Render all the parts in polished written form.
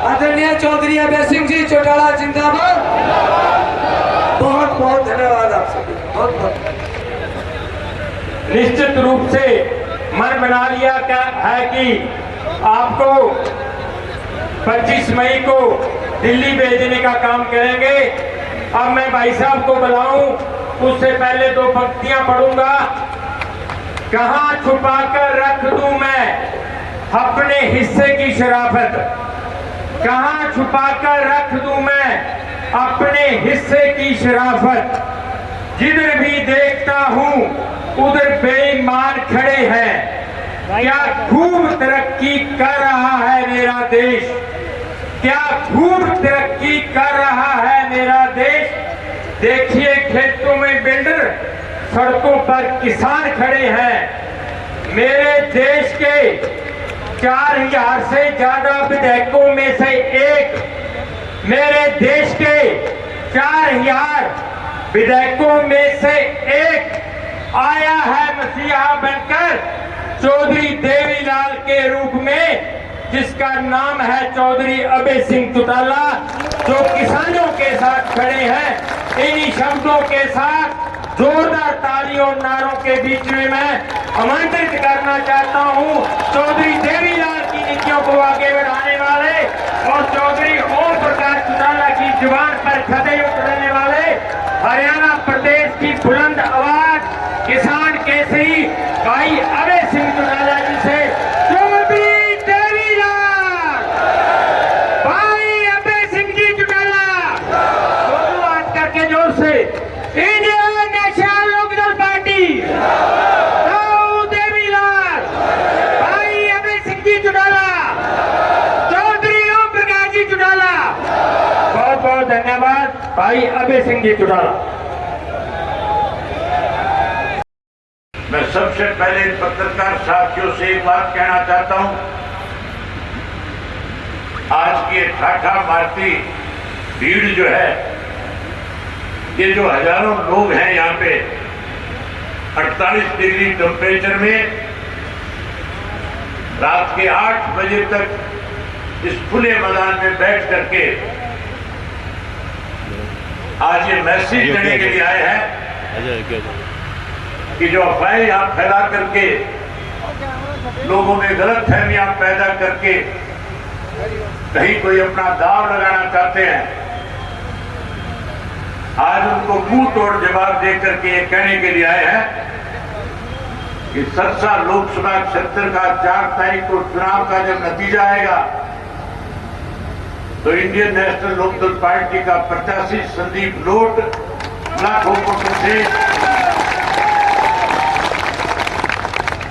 आदरणीय चौधरी अभय सिंह जी चौटाला जिंदाबाद। बहुत बहुत धन्यवाद आप सभी, बहुत बहुत। निश्चित रूप से मन बना लिया क्या है कि आपको 25 मई को दिल्ली भेजने का काम करेंगे। अब मैं भाई साहब को बुलाऊं, उससे पहले 2 पंक्तियां पढ़ूंगा। कहां छुपा कर रख दूं मैं अपने हिस्से की शराफत, कहां छुपा कर रख दूं मैं अपने हिस्से की शराफत। जिधर भी देखता हूं उधर बेईमान खड़े हैं। क्या खूब तरक्की कर रहा है मेरा देश, क्या खूब तरक्की कर रहा है मेरा देश। देखिए खेतों में बिल्डर, सड़कों पर किसान खड़े हैं। मेरे देश के 4000 से ज्यादा विधायकों में से एक, मेरे देश के 4000 विधायकों में से एक आया है मसीहा बनकर चौधरी देवीलाल के रूप में, जिसका नाम है चौधरी अभय सिंह चौटाला, जो किसानों के साथ खड़े हैं। इन्हीं शब्दों के साथ जोरदार तालियों नारों के बीच में मैं आमंत्रित करना चाहता हूं चौधरी देवीलाल की नीतियों को आगे बढ़ाने वाले और चौधरी ओम प्रकाश चौटाला की जुबान पर खड़े उतरने वाले हरियाणा प्रदेश की बुलंद आवाज किसान केसरी भाई अभय सिंह चौटाला जी से। चौधरी देवीलाल भाई अभय सिंह जी चौटाला, दोनों हाथ करके जोर से। Indian national Lokdal party Devilal भाई अभय सिंह जी चौटाला, चौधरी ओम प्रकाश जी चौटाला। बहुत बहुत धन्यवाद भाई अभय सिंह जी चौटाला। मैं सबसे पहले पत्रकार साथियों से एक बात कहना चाहता हूं। आज की ठाठा मारती भीड़ जो है, ये जो हजारों लोग हैं यहाँ पे 48 डिग्री टेम्परेचर में रात के 8 बजे तक इस खुले मैदान में बैठ करके आज ये मैसेज देने के लिए आए हैं कि जो अफवाहें आप फैला करके लोगों में गलत फहमियां पैदा करके कहीं कोई अपना दाव लगाना चाहते हैं, आज उनको मुंह तोड़ जवाब दे करके ये कहने के लिए आए हैं कि सरसा लोकसभा क्षेत्र का 4 तारीख को चुनाव का जब नतीजा आएगा तो इंडियन नेशनल लोकदल पार्टी का प्रत्याशी संदीप लोट लाखों वोटों से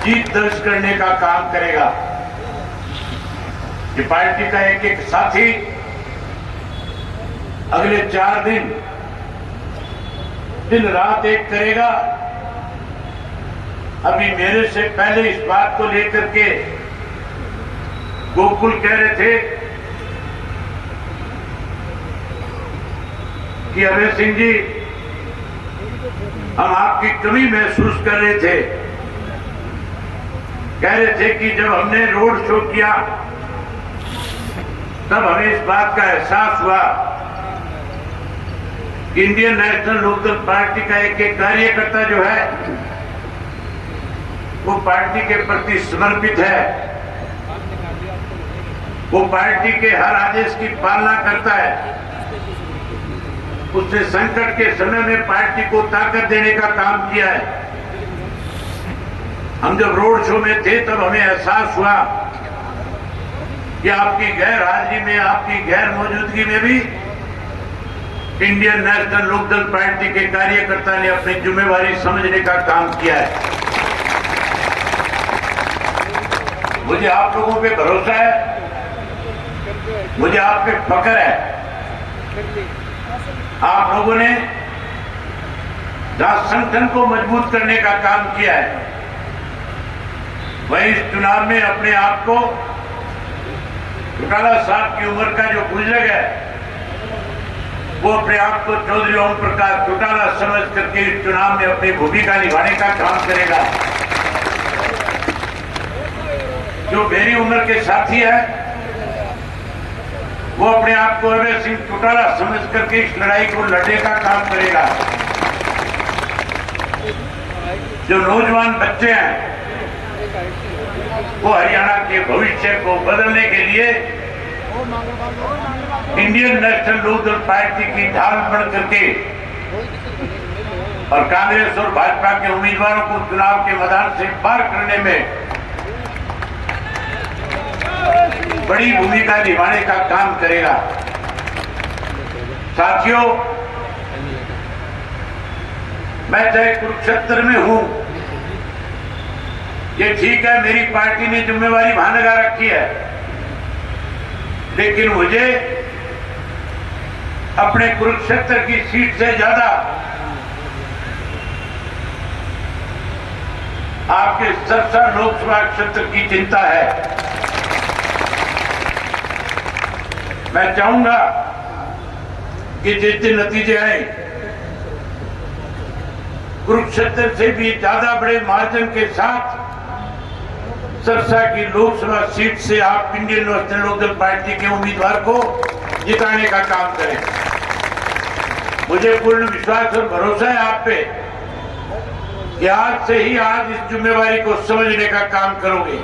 जीत दर्ज करने का काम करेगा। ये पार्टी का एक एक साथी अगले 4 दिन रात एक करेगा। अभी मेरे से पहले इस बात को लेकर के गोकुल कह रहे थे कि अभय सिंह जी, हम आपकी कमी महसूस कर रहे थे। कह रहे थे कि जब हमने रोड शो किया तब हमें इस बात का एहसास हुआ कि इंडियन नेशनल लोकदल पार्टी का एक एक कार्यकर्ता जो है वो पार्टी के प्रति समर्पित है, वो पार्टी के हर आदेश की पालना करता है। उसने संकट के समय में पार्टी को ताकत देने का काम किया है। हम जब रोड शो में थे तब हमें एहसास हुआ कि आपकी गैर हाजिरी में, आपकी गैर मौजूदगी में भी इंडियन नेशनल लोकदल पार्टी के कार्यकर्ता ने अपनी जिम्मेवारी समझने का काम किया है। मुझे आप लोगों पे भरोसा है, मुझे आप पे फख्र है। आप लोगों ने जहां संगठन को मजबूत करने का काम किया है, वहीं इस चुनाव में अपने आप को चौटाला साहब की उम्र का जो बुजुर्ग है वो अपने आप को चौधरी ओम प्रकाश चौटाला समझ करके इस चुनाव में अपनी भूमिका निभाने का काम करेगा। जो मेरी उम्र के साथी है वो अपने आप को अभय सिंह चौटाला समझ करके इस लड़ाई को लड़ने का काम करेगा। जो नौजवान बच्चे हैं वो हरियाणा के भविष्य को बदलने के लिए इंडियन नेशनल लोकदल पार्टी की ढाल बन करके और कांग्रेस और भाजपा के उम्मीदवारों को चुनाव के मैदान से पार करने में बड़ी भूमिका निभाने का काम करेगा। साथियों, मैं चाहे कुरुक्षेत्र में हूं, ये ठीक है मेरी पार्टी ने जिम्मेवारी वहां लगा रखी है, लेकिन मुझे अपने कुरुक्षेत्र की सीट से ज्यादा आपके सरसा लोकसभा क्षेत्र की चिंता है। मैं चाहूंगा कि जिस दिन नतीजे आए कुरुक्षेत्र से भी ज्यादा बड़े मार्जिन के साथ सरसा की लोकसभा सीट से आप इंडियन नेशनल लोकदल पार्टी के उम्मीदवार को जिताने का काम करें। मुझे पूर्ण विश्वास और भरोसा है आप पे कि आज से ही आज इस जिम्मेवारी को समझने का काम करोगे।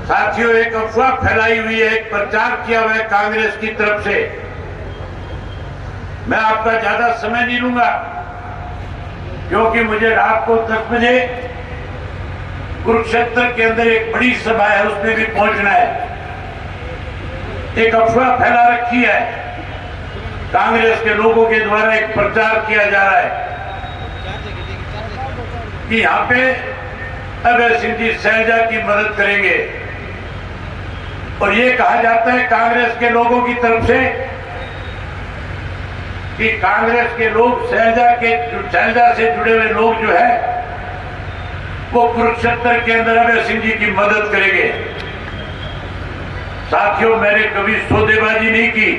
साथियों, एक अफवाह फैलाई हुई है, एक प्रचार किया हुआ है कांग्रेस की तरफ से। मैं आपका ज्यादा समय नहीं लूंगा क्योंकि मुझे रात को 10 बजे कुरुक्षेत्र के अंदर एक बड़ी सभा है, उसमें भी पहुंचना है। एक अफवाह फैला रखी है, कांग्रेस के लोगों के द्वारा एक प्रचार किया जा रहा है कि यहां पे अभय सिंह जी शैलजा की मदद करेंगे और ये कहा जाता है कांग्रेस के लोगों की तरफ से कि कांग्रेस के लोग शैलजा से जुड़े हुए लोग जो है वो कुरुक्षेत्र के अंदर अभय सिंह जी की मदद करेंगे। साथियों, मैंने कभी सौदेबाजी नहीं की।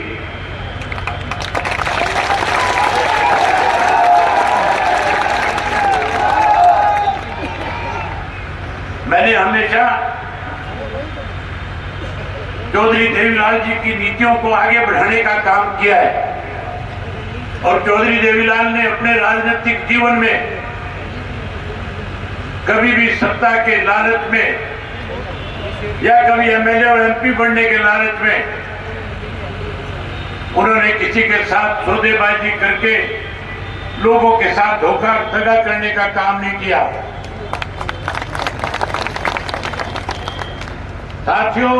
मैंने हमेशा चौधरी देवीलाल जी की नीतियों को आगे बढ़ाने का काम किया है और चौधरी देवीलाल ने अपने राजनीतिक जीवन में कभी भी सत्ता के लालच में या कभी एमएलए और एमपी बनने के लालच में उन्होंने किसी के साथ सौदेबाजी करके लोगों के साथ धोखा दगा करने का काम नहीं किया। साथियों,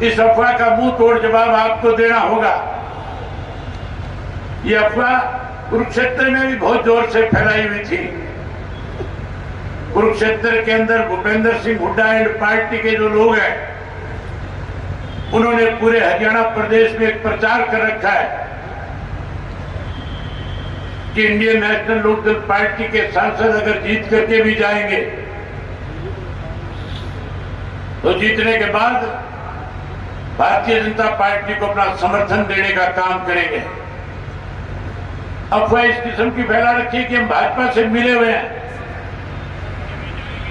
इस अफवाह का मुंह तोड़ जवाब आपको देना होगा। यह अफवाह कुरुक्षेत्र में भी बहुत जोर से फैलाई हुई थी। कुरुक्षेत्र के अंदर भूपेंद्र सिंह हुड्डा एंड पार्टी के जो लोग हैं उन्होंने पूरे हरियाणा प्रदेश में एक प्रचार कर रखा है कि इंडियन नेशनल लोकदल पार्टी के सांसद अगर जीत करके भी जाएंगे तो जीतने के बाद भारतीय जनता पार्टी को अपना समर्थन देने का काम करेंगे। अफवाह इस किस्म की फैला रखी है कि हम भाजपा से मिले हुए हैं।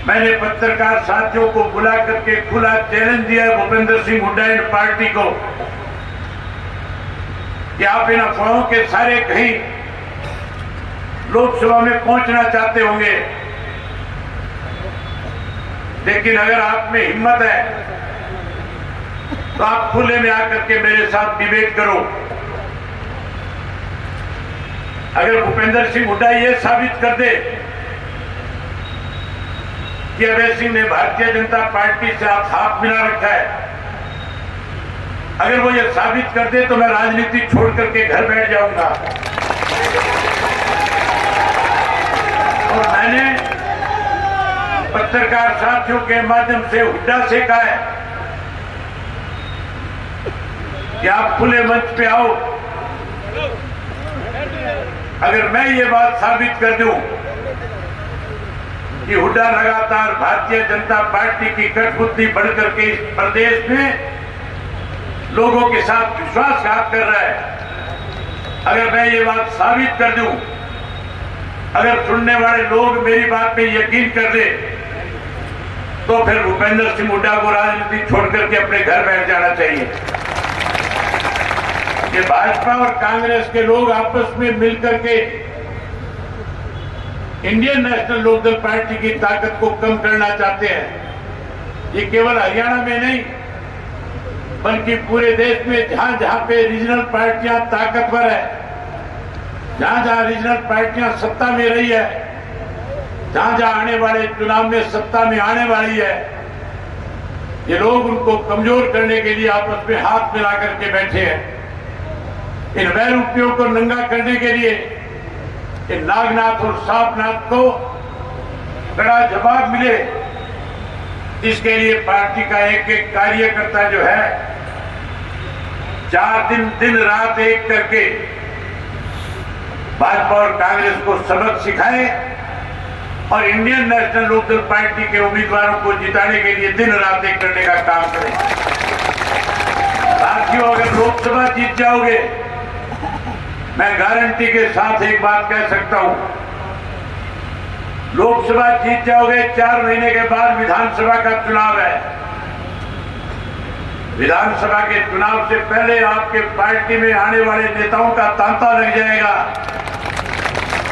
मैंने पत्रकार साथियों को बुला करके खुला चैलेंज दिया है भूपेंद्र सिंह हुड्डा एंड पार्टी को कि आप इन अफवाहों के सारे कहीं लोकसभा में पहुंचना चाहते होंगे, लेकिन अगर आप में हिम्मत है तो आप खुले में आकर के मेरे साथ डिबेट करो। अगर भूपेंद्र सिंह हुड्डा ये साबित कर दे कि अभय सिंह ने भारतीय जनता पार्टी से हाथ मिला रखा है, अगर वो ये साबित कर दे तो मैं राजनीति छोड़ करके घर बैठ जाऊंगा। और मैंने पत्रकार साथियों के माध्यम से हुड्डा से कहा है कि आप खुले मंच पे आओ। अगर मैं ये बात साबित कर दूं कि हुड्डा लगातार भारतीय जनता पार्टी की कठपुतली बढ़कर के इस प्रदेश में लोगों के साथ विश्वासघात कर रहा है, अगर मैं ये बात साबित कर दूं, अगर सुनने वाले लोग मेरी बात पे यकीन कर दे तो फिर भूपेंद्र सिंह हुड्डा को राजनीति छोड़ करके अपने घर बैठ जाना चाहिए। ये भाजपा और कांग्रेस के लोग आपस में मिलकर के इंडियन नेशनल लोकदल पार्टी की ताकत को कम करना चाहते हैं। ये केवल हरियाणा में नहीं बल्कि पूरे देश में जहां जहां पे रीजनल पार्टियां ताकतवर है, जहां जहां रीजनल पार्टियां सत्ता में रही है, जहां जहां आने वाले चुनाव में सत्ता में आने वाली है, ये लोग उनको कमजोर करने के लिए आपस में हाथ मिला करके बैठे हैं। इन वैरूपियों को नंगा करने के लिए इन नागनाथ और सांपनाथ को बड़ा जवाब मिले, जिसके लिए पार्टी का एक एक कार्यकर्ता जो है 4 दिन रात एक करके भाजपा और कांग्रेस को सबक सिखाए और इंडियन नेशनल लोकदल पार्टी के उम्मीदवारों को जिताने के लिए दिन रात एक करने का काम करें। साथियों, अगर लोकसभा जीत जाओगे, मैं गारंटी के साथ एक बात कह सकता हूं, लोकसभा जीत जाओगे, 4 महीने के बाद विधानसभा का चुनाव है। विधानसभा के चुनाव से पहले आपके पार्टी में आने वाले नेताओं का तांता लग जाएगा।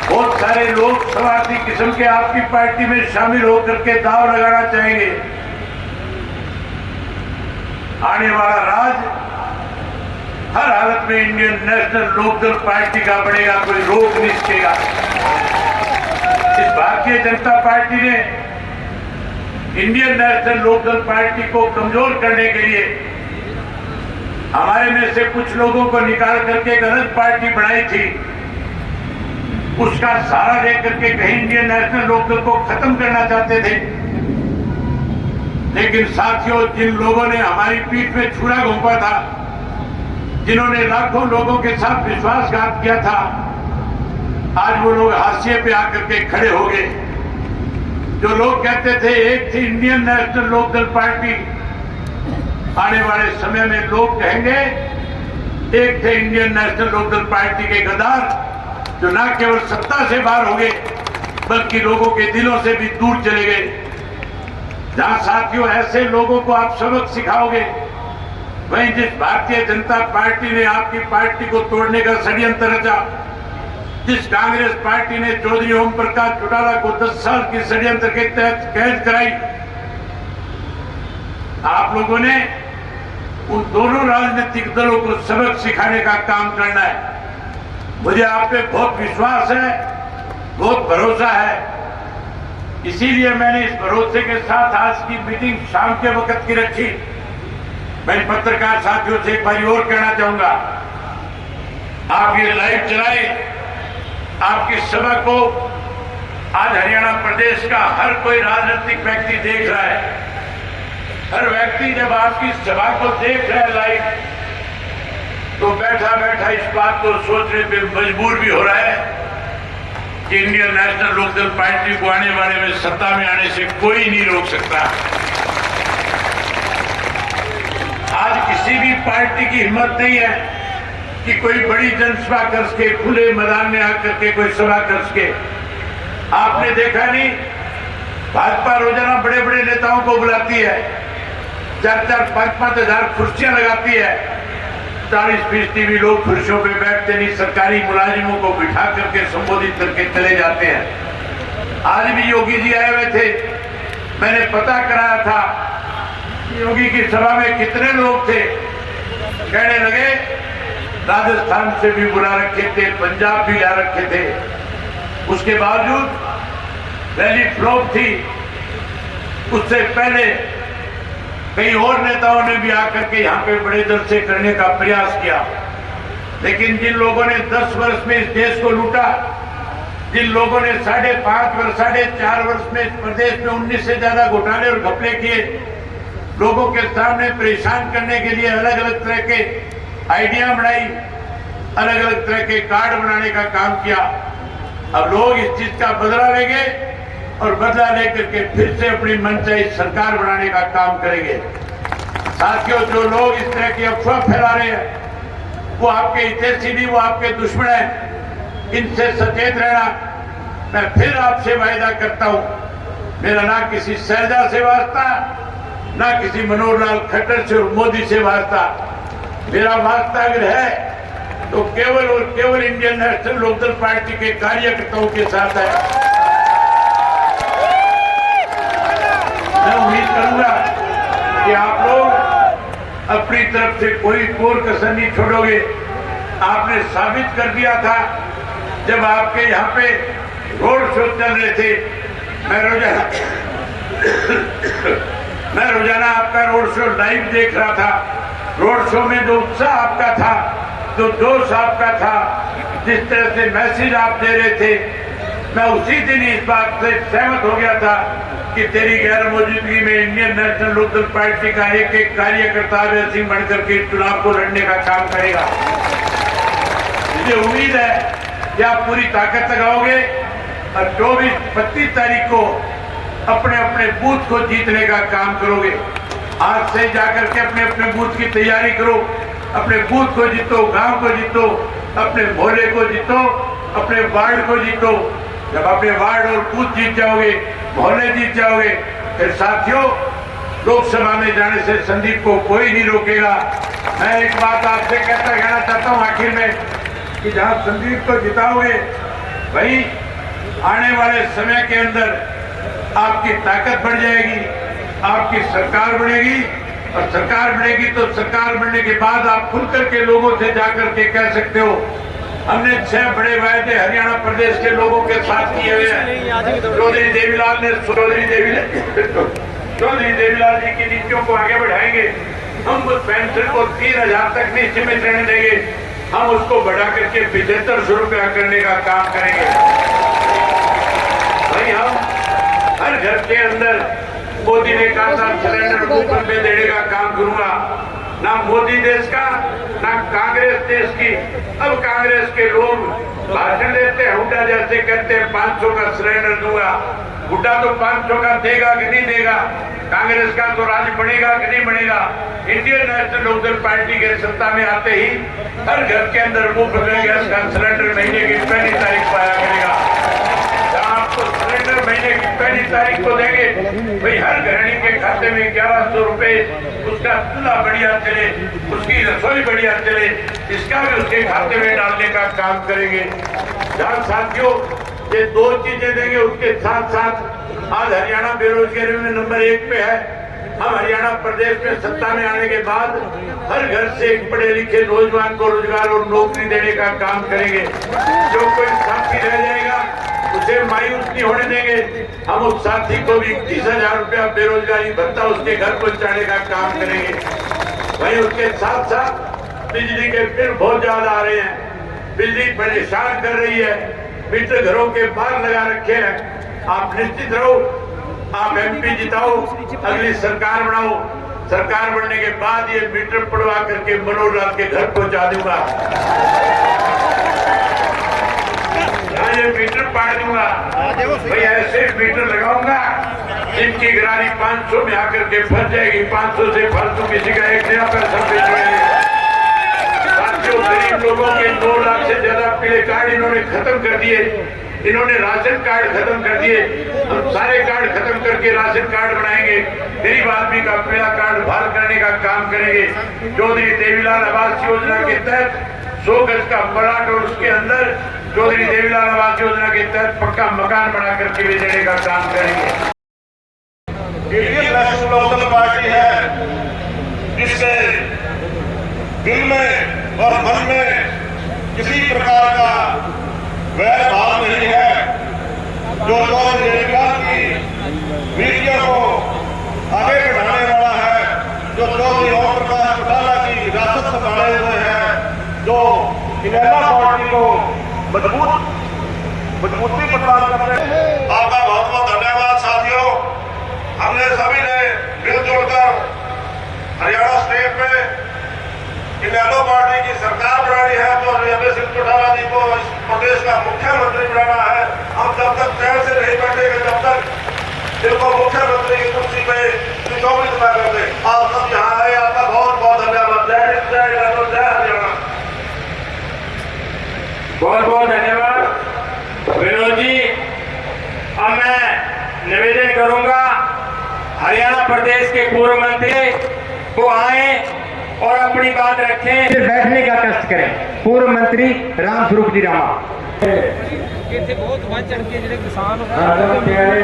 बहुत सारे लोग स्वार्थी किस्म के आपकी पार्टी में शामिल होकर के दांव लगाना चाहेंगे। आने वाला राज हर हालत में इंडियन नेशनल लोकदल पार्टी का बनेगा, कोई रोक नहीं सकेगा। इस भारतीय जनता पार्टी ने इंडियन नेशनल लोकदल पार्टी को कमजोर करने के लिए हमारे में से कुछ लोगों को निकाल करके एक अलग पार्टी बनाई थी। उसका सहारा लेकर के कहीं इंडियन नेशनल लोकदल को खत्म करना चाहते थे। लेकिन साथियों, जिन लोगों ने हमारी पीठ में छुरा घोंपा था, जिन्होंने लाखों लोगों के साथ विश्वासघात किया था, आज वो लोग हाशिए पे आकर के खड़े हो गए। जो लोग कहते थे एक थी इंडियन नेशनल लोकदल पार्टी, आने वाले समय में लोग कहेंगे एक थे इंडियन नेशनल लोकदल पार्टी के गद्दार, जो न केवल सत्ता से बाहर हो गए बल्कि लोगों के दिलों से भी दूर चले गए। जहां साथियों ऐसे लोगों को आप सबक सिखाओगे, वहीं जिस भारतीय जनता पार्टी ने आपकी पार्टी को तोड़ने का षड्यंत्र रचा, जिस कांग्रेस पार्टी ने चौधरी ओम प्रकाश चौटाला को 10 साल की षड्यंत्र के तहत कैद कराई, आप लोगों ने उन दोनों राजनीतिक दलों को सबक सिखाने का काम करना है। मुझे आप पे बहुत विश्वास है, बहुत भरोसा है। इसीलिए मैंने इस भरोसे के साथ आज की मीटिंग शाम के वक्त की रखी। मैं पत्रकार साथियों से एक बार और कहना चाहूंगा, आप ये लाइव चलाए, आपकी सभा को आज हरियाणा प्रदेश का हर कोई राजनीतिक व्यक्ति देख रहा है। हर व्यक्ति जब आपकी सभा को देख रहा है लाइव, तो बैठा बैठा इस बात को सोचने पे मजबूर भी हो रहा है कि इंडियन नेशनल लोकदल पार्टी को आने वाले में सत्ता में आने से कोई नहीं रोक सकता। आज किसी भी पार्टी की हिम्मत नहीं है कि कोई बड़ी जनसभा कर सके, खुले मैदान में आकर के कोई सभा कर सके। आपने देखा नहीं, भाजपा रोजाना बड़े बड़े नेताओं को बुलाती है, 4-4, 5-5 हजार कुर्सियां लगाती है, 40-50 भी लोग कुर्सियों पे बैठते नहीं, सरकारी मुलाजिमों को बिठा करके संबोधित करके चले जाते हैं। आज भी योगी जी आए हुए थे, मैंने पता कराया था योगी की सभा में कितने लोग थे। कहने लगे राजस्थान से भी बुला रखे थे, पंजाब भी ला रखे थे। उसके बावजूद रैली फ्लॉप थी। उससे पहले कई और नेताओं ने भी आकर के यहाँ पे बड़े दल से करने का प्रयास किया, लेकिन जिन लोगों ने 10 वर्ष में इस देश को लूटा, जिन लोगों ने 5.5 वर्ष 4.5 वर्ष में इस प्रदेश में 19 से ज्यादा घोटाले और घपले किए, लोगों के सामने परेशान करने के लिए अलग अलग तरह के आइडिया बनाई, अलग अलग तरह के कार्ड बनाने का काम किया। अब लोग इस चीज का बदला लेंगे और बदला लेकर के फिर से अपनी मनचाही सरकार बनाने का काम करेंगे। साथियों, जो लोग इस तरह की अफवाह फैला रहे हैं वो आपके हितैषी नहीं, वो आपके दुश्मन हैं। इनसे सचेत रहना। मैं फिर आपसे वायदा करता हूं मेरा ना किसी शहजा से वास्ता, ना किसी मनोहर लाल खट्टर से और मोदी से वास्ता। मेरा वास्ता अगर है तो केवल और केवल इंडियन नेशनल लोकदल पार्टी के कार्यकर्ताओं के साथ है। मैं उम्मीद करूंगा कि आप लोग अपनी तरफ से कोई कोर कसर नहीं छोड़ोगे। आपने साबित कर दिया था जब आपके यहाँ पे रोड शो चल रहे थे। मैं रोजाना आपका रोड शो लाइव देख रहा था। रोड शो में जो उत्साह आपका था, जो जोश आपका था, जिस तरह से मैसेज आप दे रहे थे, मैं उसी दिन इस बात से सहमत हो गया था कि तेरी गैर मौजूदगी में इंडियन नेशनल लोकदल पार्टी का एक एक कार्यकर्ता अभय सिंह बनकर के चुनाव को लड़ने का काम करेगा। मुझे उम्मीद है कि आप पूरी ताकत लगाओगे और 24-25 तारीख को अपने अपने बूथ को जीतने का काम करोगे। आज से जाकर के अपने अपने बूथ की तैयारी करो। अपने बूथ को जीतो, गांव को जीतो, अपने मोहल्ले को जीतो, अपने वार्ड को जीतो। जब अपने वार्ड और बूथ जीत जाओगे, मोहल्ले जीत जाओगे, फिर साथियों लोकसभा में जाने से संदीप को कोई नहीं रोकेगा। मैं एक बात आपसे कहना चाहता हूं आखिर में कि जहां संदीप को जिताओगे वहीं आने वाले समय के अंदर आपकी ताकत बढ़ जाएगी, आपकी सरकार बढ़ेगी और सरकार बढ़ेगी तो सरकार बढ़ने के बाद आप खुल करके लोगों से जाकर के कह सकते हो हमने 6 बड़े वायदे हरियाणा प्रदेश के लोगों के साथ किए हुए हैं। चौधरी देवीलाल जी की नीतियों को आगे बढ़ाएंगे। हम उस पेंशन को 3,000 तक नहीं सीमित रहने देंगे, हम उसको बढ़ा करके 7500 रुपया करने का काम करेंगे। भाई हम हर घर के अंदर मोदी ने कहा था सिलेंडर कूपन पे देने का काम करूंगा। ना मोदी देश का, ना कांग्रेस देश की। अब कांग्रेस के लोग भाषण देते हैं, हुड्डा जैसे कहते हैं 500 का सिलेंडर दूंगा। हुड्डा तो 500 का देगा कि नहीं देगा? कांग्रेस का तो राज बनेगा कि नहीं बनेगा? इंडियन नेशनल लोकदल पार्टी के सत्ता में आते ही हर घर के अंदर मुफ्त में गैस का सिलेंडर महीने की 1 तारीख को आया करेगा। आपको सिलेंडर महीने की 1 तारीख को देंगे, भाई हर गृहिणी के खाते में 1100 रुपए, उसका चूल्हा बढ़िया चले, उसकी रसोई बढ़िया चले, इसका भी उसके खाते में डालने का काम करेंगे। जहाँ साथियों ये 2 चीजें देंगे, उसके साथ साथ आज हरियाणा बेरोजगारी में नंबर 1 पे है। हम हरियाणा प्रदेश में सत्ता में आने के बाद हर घर से एक पढ़े लिखे नौजवान को रोजगार और नौकरी देने का काम करेंगे। जो कोई साथी रह जाएगा उसे मायूस नहीं होने देंगे। हम उस साथी को भी 30,000 रुपया बेरोजगारी भत्ता उसके घर पहुंचाने का काम करेंगे। वहीं उसके साथ साथ बिजली के बिल बहुत ज्यादा आ रहे हैं, बिजली परेशान कर रही है, मीटर घरों के बाहर लगा रखे हैं। आप निश्चित रहो, आप MP जिताओ, अगली सरकार बनाओ। सरकार बनने के बाद ये मीटर पड़वा करके मनोहर लाल के घर पहुंचा दूंगा, ये मीटर पाड़ दूंगा। भाई ऐसे मीटर लगाऊंगा जिनकी गिरानी 500 में आकर के फंस जाएगी। 500 से फालतू किसी का 1 नया पैसा बेचेंगे। साथियों गरीब लोगों के 2 लाख से ज्यादा पीले कार्ड इन्होंने खत्म कर दिए। इन्होंने राशन कार्ड खत्म कर दिए। हम सारे कार्ड खत्म करके राशन कार्ड बनाएंगे। गरीब आदमी का पीला कार्ड बहाल करने का काम करेंगे। चौधरी देवीलाल आवास योजना के तहत 100 गज का प्लाट और उसके अंदर चौधरी देवीलाल आवास योजना के तहत पक्का मकान बना करके भी देने का काम करेंगे। इंडियन नेशनल लोकदल पार्टी है जिससे दिल में और मन में किसी प्रकार का वैर भाव नहीं है। जो चौधरी देवीलाल की नीतियों को आगे बढ़ाने वाला है, जो चौधरी ओम प्रकाश चौटाला की विरासत संभाले हुए हैं, जो इनेला पार्टी को मजबूती प्रदान कर रहे हैं। आपका बहुत बहुत धन्यवाद साथियों। हमने सभी ने मिलजुल कर हरियाणा स्टेट में इनेलो पार्टी की सरकार बनानी है, तो अभय सिंह चौटाला जी को इस प्रदेश का मुख्यमंत्री बनाना है। हम जब तक चैन से नहीं बैठेंगे तब तक इनको मुख्यमंत्री की कुर्सी पे सुशोभित न कर दे। आप सब यहाँ आए, आपका बहुत बहुत धन्यवाद। जय हिंद, जय इनेलो, जय हरियाणा। बहुत बहुत धन्यवाद विनोद जी। अब मैं निवेदन करूँ प्रदेश के पूर्व मंत्री वो आए और अपनी बात रखें, फिर बैठने का कष्ट करें। पूर्व मंत्री राम स्वरूप जी रामा। ਇੱਥੇ ਬਹੁਤ ਵੱਧ ਚੜ ਕੇ ਜਿਹੜੇ ਕਿਸਾਨ प्यारे